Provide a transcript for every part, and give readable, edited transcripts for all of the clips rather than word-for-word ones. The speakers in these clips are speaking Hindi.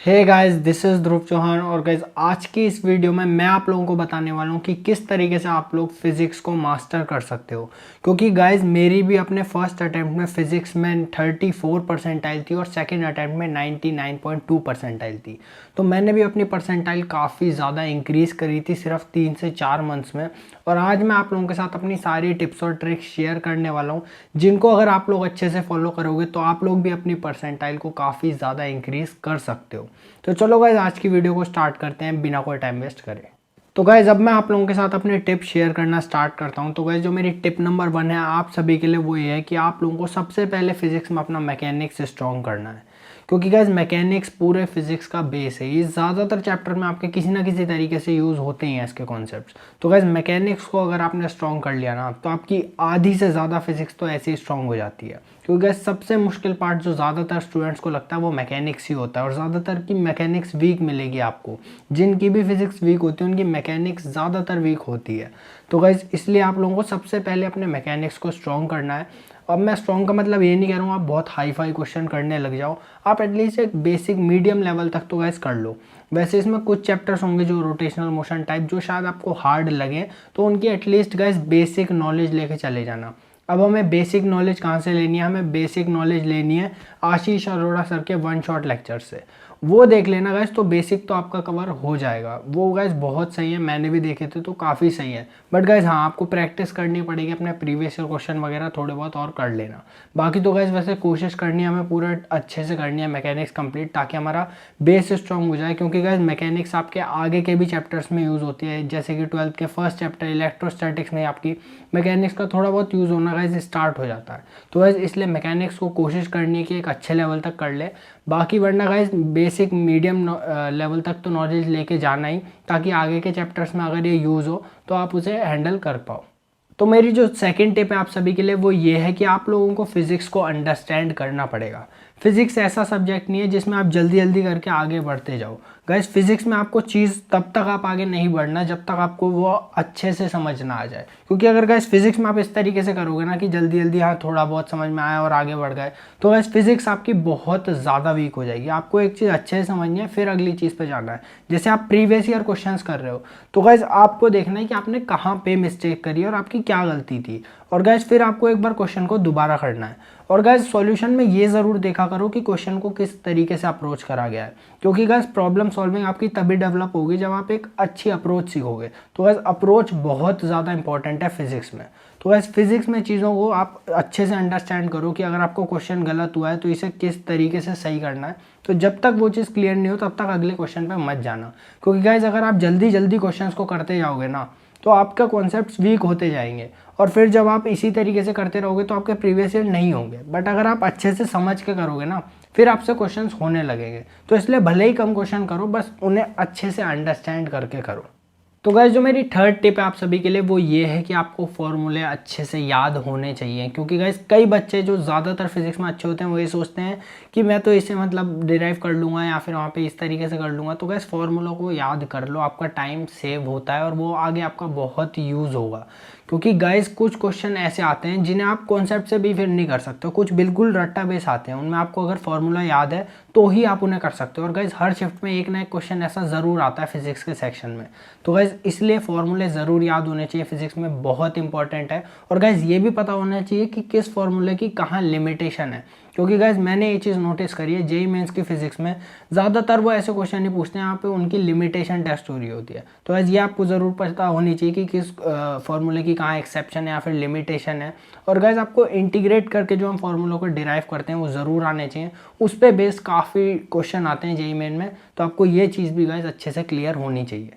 हे गाइस, दिस इज़ ध्रुव चौहान। और गाइस, आज की इस वीडियो में मैं आप लोगों को बताने वाला हूँ कि किस तरीके से आप लोग फिज़िक्स को मास्टर कर सकते हो। क्योंकि गाइस, मेरी भी अपने फर्स्ट अटैम्प्ट में फ़िज़िक्स में 34 परसेंटाइल थी और सेकंड अटैम्प्ट में 99.2 परसेंटाइल थी। तो मैंने भी अपनी परसेंटाइल काफ़ी ज़्यादा इंक्रीज़ करी थी सिर्फ 3 से 4 मंथ्स में। और आज मैं आप लोगों के साथ अपनी सारी टिप्स और ट्रिक्स शेयर करने वाला हूँ, जिनको अगर आप लोग अच्छे से फॉलो करोगे तो आप लोग भी अपनी परसेंटाइल को काफ़ी ज़्यादा इंक्रीज़ कर सकते हो। तो चलो गाइज, आज की वीडियो को स्टार्ट करते हैं बिना कोई टाइम वेस्ट करे। तो गाइज, अब मैं आप लोगों के साथ अपने टिप शेयर करना स्टार्ट करता हूं। तो गाइज, जो मेरी टिप नंबर 1 है आप सभी के लिए, वो ये है कि आप लोगों को सबसे पहले फिजिक्स में अपना मैकेनिक्स स्ट्रॉन्ग करना है। क्योंकि गाइज, मैकेनिक्स पूरे फिजिक्स का बेस है। ये ज़्यादातर चैप्टर में आपके किसी ना किसी तरीके से यूज़ होते ही हैं इसके कॉन्सेप्ट्स। तो गाइज, मैकेनिक्स को अगर आपने स्ट्रॉन्ग कर लिया ना, तो आपकी आधी से ज़्यादा फिजिक्स तो ऐसे ही स्ट्रॉन्ग हो जाती है। क्योंकि गाइज, सबसे मुश्किल पार्ट जो ज़्यादातर स्टूडेंट्स को लगता है वो मैकेनिक्स ही होता है, और ज़्यादातर की मैकेनिक्स वीक मिलेगी आपको। जिनकी भी फिजिक्स वीक होती है उनकी मैकेनिक्स ज़्यादातर वीक होती है। तो गाइज, इसलिए आप लोगों को सबसे पहले अपने मैकेनिक्स को स्ट्रॉन्ग करना है। अब मैं स्ट्रॉन्ग का मतलब ये नहीं कह रहा हूँ आप बहुत हाई फाई क्वेश्चन करने लग जाओ। आप एटलीस्ट एक बेसिक मीडियम लेवल तक तो गाइस कर लो। वैसे इसमें कुछ चैप्टर्स होंगे जो रोटेशनल मोशन टाइप, जो शायद आपको हार्ड लगे, तो उनकी एटलीस्ट गाइस बेसिक नॉलेज लेके चले जाना। अब हमें बेसिक नॉलेज कहाँ से लेनी है? हमें बेसिक नॉलेज लेनी है आशीष अरोड़ा सर के वन शॉट लेक्चर से। वो देख लेना गाइस, तो बेसिक तो आपका कवर हो जाएगा। वो गाइस बहुत सही है, मैंने भी देखे थे तो काफ़ी सही है। बट गाइस हाँ, आपको प्रैक्टिस करनी पड़ेगी, अपने प्रीवियस ईयर क्वेश्चन वगैरह थोड़े बहुत और कर लेना। बाकी तो गाइस वैसे कोशिश करनी है हमें पूरा अच्छे से करनी है मैकेनिक्स कंप्लीट, ताकि हमारा बेस स्ट्रॉन्ग हो जाए। क्योंकि गाइस मैकेनिक्स आपके आगे के भी चैप्टर्स में यूज़ होती है, जैसे कि 12th के फर्स्ट चैप्टर इलेक्ट्रोस्टैटिक्स में आपकी मैकेनिक्स का थोड़ा बहुत यूज़ होना गाइस स्टार्ट हो जाता है। तो गाइस इसलिए मैकेनिक्स को कोशिश करनी है कि एक अच्छे लेवल तक कर ले। बाकी वरना गाइस बेसिक मीडियम लेवल तक तो नॉलेज लेके जाना ही, ताकि आगे के चैप्टर्स में अगर ये यूज़ हो तो आप उसे हैंडल कर पाओ। तो मेरी जो सेकंड टिप है आप सभी के लिए, वो ये है कि आप लोगों को फिजिक्स को अंडरस्टैंड करना पड़ेगा। फिजिक्स ऐसा सब्जेक्ट नहीं है जिसमें आप जल्दी जल्दी करके आगे बढ़ते जाओ। गाइस, फिजिक्स में आपको चीज़ तब तक आप आगे नहीं बढ़ना जब तक आपको वो अच्छे से समझ ना आ जाए। क्योंकि अगर गाइस फिजिक्स में आप इस तरीके से करोगे ना कि जल्दी जल्दी हाँ थोड़ा बहुत समझ में आया और आगे बढ़ गए, तो गाइस फिजिक्स आपकी बहुत ज़्यादा वीक हो जाएगी। आपको एक चीज़ अच्छे से समझनी है, फिर अगली चीज़ पे जाना है। जैसे आप प्रीवियस ईयर क्वेश्चंस कर रहे हो, तो गाइस आपको देखना है कि आपने कहाँ पे मिस्टेक करी और आपकी क्या गलती थी। और गाइस फिर आपको एक बार क्वेश्चन को दोबारा करना है। और गाइस सॉल्यूशन में ये ज़रूर देखा करो कि क्वेश्चन को किस तरीके से अप्रोच करा गया है। क्योंकि गाइस प्रॉब्लम सॉल्विंग आपकी तभी डेवलप होगी जब आप एक अच्छी अप्रोच सीखोगे। तो गाइस अप्रोच बहुत ज़्यादा इंपॉर्टेंट है फिजिक्स में। तो गाइस फिजिक्स में चीज़ों को आप अच्छे से अंडरस्टैंड करो कि अगर आपको क्वेश्चन गलत हुआ है तो इसे किस तरीके से सही करना है। तो जब तक वो चीज़ क्लियर नहीं हो तब तक अगले क्वेश्चन पे मत जाना। क्योंकि गाइस अगर आप जल्दी जल्दी क्वेश्चंस को करते जाओगे ना, तो आपका कॉन्सेप्ट्स वीक होते जाएंगे। और फिर जब आप इसी तरीके से करते रहोगे तो आपके प्रीवियस ईयर नहीं होंगे। बट अगर आप अच्छे से समझ के करोगे ना, फिर आपसे क्वेश्चंस होने लगेंगे। तो इसलिए भले ही कम क्वेश्चन करो, बस उन्हें अच्छे से अंडरस्टैंड करके करो। तो गाइस, जो मेरी थर्ड टिप है आप सभी के लिए, वो ये है कि आपको फॉर्मूले अच्छे से याद होने चाहिए। क्योंकि गाइस कई बच्चे जो ज़्यादातर फिजिक्स में अच्छे होते हैं वो ये सोचते हैं कि मैं तो इसे मतलब डिराइव कर लूँगा या फिर वहाँ पे इस तरीके से कर लूँगा। तो गाइस फॉर्मूलों को याद कर लो, आपका टाइम सेव होता है और वो आगे आपका बहुत यूज़ होगा। क्योंकि गाइस कुछ क्वेश्चन ऐसे आते हैं जिन्हें आप कॉन्सेप्ट से भी फिर नहीं कर सकते हो। कुछ बिल्कुल रट्टा बेस आते हैं, उनमें आपको अगर फॉर्मूला याद है तो ही आप उन्हें कर सकते हो। और गाइस हर शिफ्ट में एक ना एक क्वेश्चन ऐसा ज़रूर आता है फिजिक्स के सेक्शन में। तो गाइस इसलिए फॉर्मूले ज़रूर याद होने चाहिए, फिजिक्स में बहुत इंपॉर्टेंट है। और गाइस ये भी पता होना चाहिए कि किस फॉर्मूले की कहाँ लिमिटेशन है। क्योंकि गाइस मैंने ये चीज़ नोटिस करी है, जेईई मेंस की फिजिक्स में ज़्यादातर वो ऐसे क्वेश्चन नहीं पूछते हैं, यहाँ पे उनकी लिमिटेशन टेस्ट हो रही होती है। तो गाइस ये आपको ज़रूर पता होनी चाहिए कि किस फॉर्मूले की कहाँ एक्सेप्शन है या फिर लिमिटेशन है। और गाइस आपको इंटीग्रेट करके जो हम फॉर्मूलों को डिराइव करते हैं वो ज़रूर आने चाहिए। उस पर बेस काफ़ी क्वेश्चन आते हैं जेईई मेन में, तो आपको ये चीज़ भी गाइस अच्छे से क्लियर होनी चाहिए।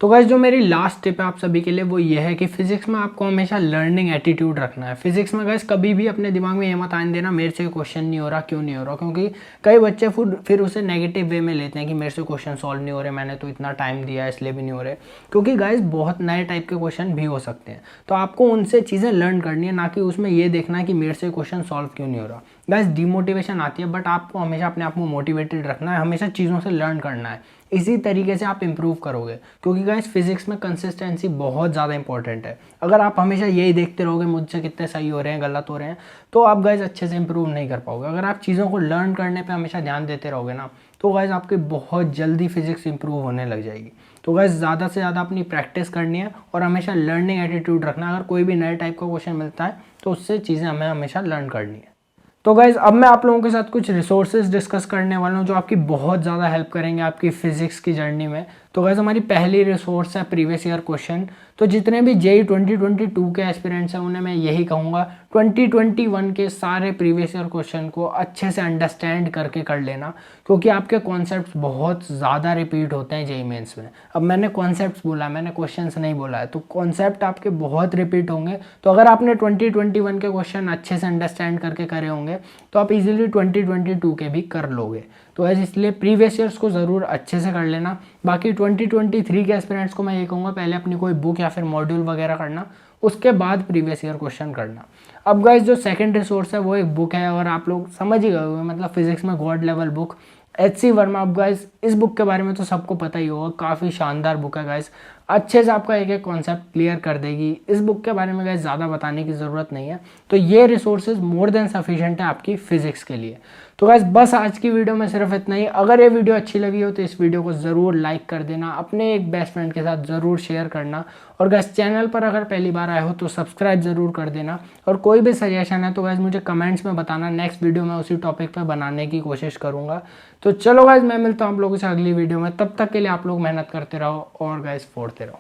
तो गाइस जो मेरी लास्ट टिप है आप सभी के लिए, वो ये है कि फिजिक्स में आपको हमेशा लर्निंग एटीट्यूड रखना है। फिजिक्स में गाइस कभी भी अपने दिमाग में ये मत आने देना मेरे से क्वेश्चन नहीं हो रहा, क्यों नहीं हो रहा। क्योंकि कई बच्चे फिर उसे नेगेटिव वे में लेते हैं कि मेरे से क्वेश्चन सॉल्व नहीं हो रहे, मैंने तो इतना टाइम दिया इसलिए भी नहीं हो रहे। क्योंकि गाइस बहुत नए टाइप के क्वेश्चन भी हो सकते हैं, तो आपको उनसे चीज़ें लर्न करनी है, ना कि उसमें ये देखना है कि मेरे से क्वेश्चन सॉल्व क्यों नहीं हो रहा। गाइस डिमोटिवेशन आती है, बट आपको हमेशा अपने आप को मोटिवेटेड रखना है, हमेशा चीज़ों से लर्न करना है। इसी तरीके से आप इंप्रूव करोगे। क्योंकि गाइस फिजिक्स में कंसिस्टेंसी बहुत ज़्यादा इंपॉर्टेंट है। अगर आप हमेशा यही देखते रहोगे मुझसे कितने सही हो रहे हैं गलत हो रहे हैं, तो आप गाइस अच्छे से इंप्रूव नहीं कर पाओगे। अगर आप चीज़ों को लर्न करने पे हमेशा ध्यान देते रहोगे ना, तो गाइज आपकी बहुत जल्दी फिजिक्स इंप्रूव होने लग जाएगी। तो गाइज ज़्यादा से ज़्यादा अपनी प्रैक्टिस करनी है और हमेशा लर्निंग एटीट्यूड रखना। अगर कोई भी नए टाइप का क्वेश्चन मिलता है तो उससे चीज़ें हमें हमेशा लर्न करनी है। तो गाइज़ अब मैं आप लोगों के साथ कुछ रिसोर्सेज डिस्कस करने वाला हूँ जो आपकी बहुत ज़्यादा हेल्प करेंगे आपकी फिजिक्स की जर्नी में। तो गाइज़ हमारी पहली रिसोर्स है प्रीवियस ईयर क्वेश्चन। तो जितने भी जेई 2022 के एस्पिरेंट्स हैं उन्हें मैं यही कहूँगा 2021 के सारे प्रीवियस ईयर क्वेश्चन को अच्छे से अंडरस्टैंड करके कर लेना, क्योंकि आपके कॉन्सेप्ट्स बहुत ज़्यादा रिपीट होते हैं जेई मेंस में। अब मैंने कॉन्सेप्ट्स बोला, मैंने क्वेश्चंस नहीं बोला है, तो कॉन्सेप्ट आपके बहुत रिपीट होंगे। तो अगर आपने 2021 के क्वेश्चन अच्छे से अंडरस्टैंड करके करे होंगे तो आप इजीली 2022 के भी कर लोगे। तो ऐसे इसलिए प्रीवियस ईयर्स को ज़रूर अच्छे से कर लेना। बाकी 2023 के एस्पिरेंट्स को मैं ये कहूँगा पहले अपनी कोई बुक या फिर मॉड्यूल वगैरह करना, उसके बाद प्रीवियस ईयर क्वेश्चन करना। अब गाइस जो सेकंड रिसोर्स है वो एक बुक है और आप लोग समझ ही गए होंगे, मतलब फिजिक्स में गॉड लेवल बुक एच.सी. वर्मा। अब गाइस इस बुक के बारे में तो सबको पता ही होगा, काफ़ी शानदार बुक है गाइस, अच्छे से आपका एक एक कॉन्सेप्ट क्लियर कर देगी। इस बुक के बारे में गाइस ज़्यादा बताने की ज़रूरत नहीं है। तो ये रिसोर्सेज मोर देन सफिशिएंट है आपकी फिजिक्स के लिए। तो गाइस बस आज की वीडियो में सिर्फ इतना ही। अगर ये वीडियो अच्छी लगी हो तो इस वीडियो को ज़रूर लाइक कर देना, अपने एक बेस्ट फ्रेंड के साथ ज़रूर शेयर करना, और गाइस चैनल पर अगर पहली बार आए हो तो सब्सक्राइब ज़रूर कर देना। और कोई भी सजेशन है तो गाइस मुझे कमेंट्स में बताना, नेक्स्ट वीडियो में उसी टॉपिक पर बनाने की कोशिश करूँगा। तो चलो गाइस मैं मिलता हूँ आप लोगों से अगली वीडियो में, तब तक के लिए आप लोग मेहनत करते रहो और गाइस फोड़ते रहो।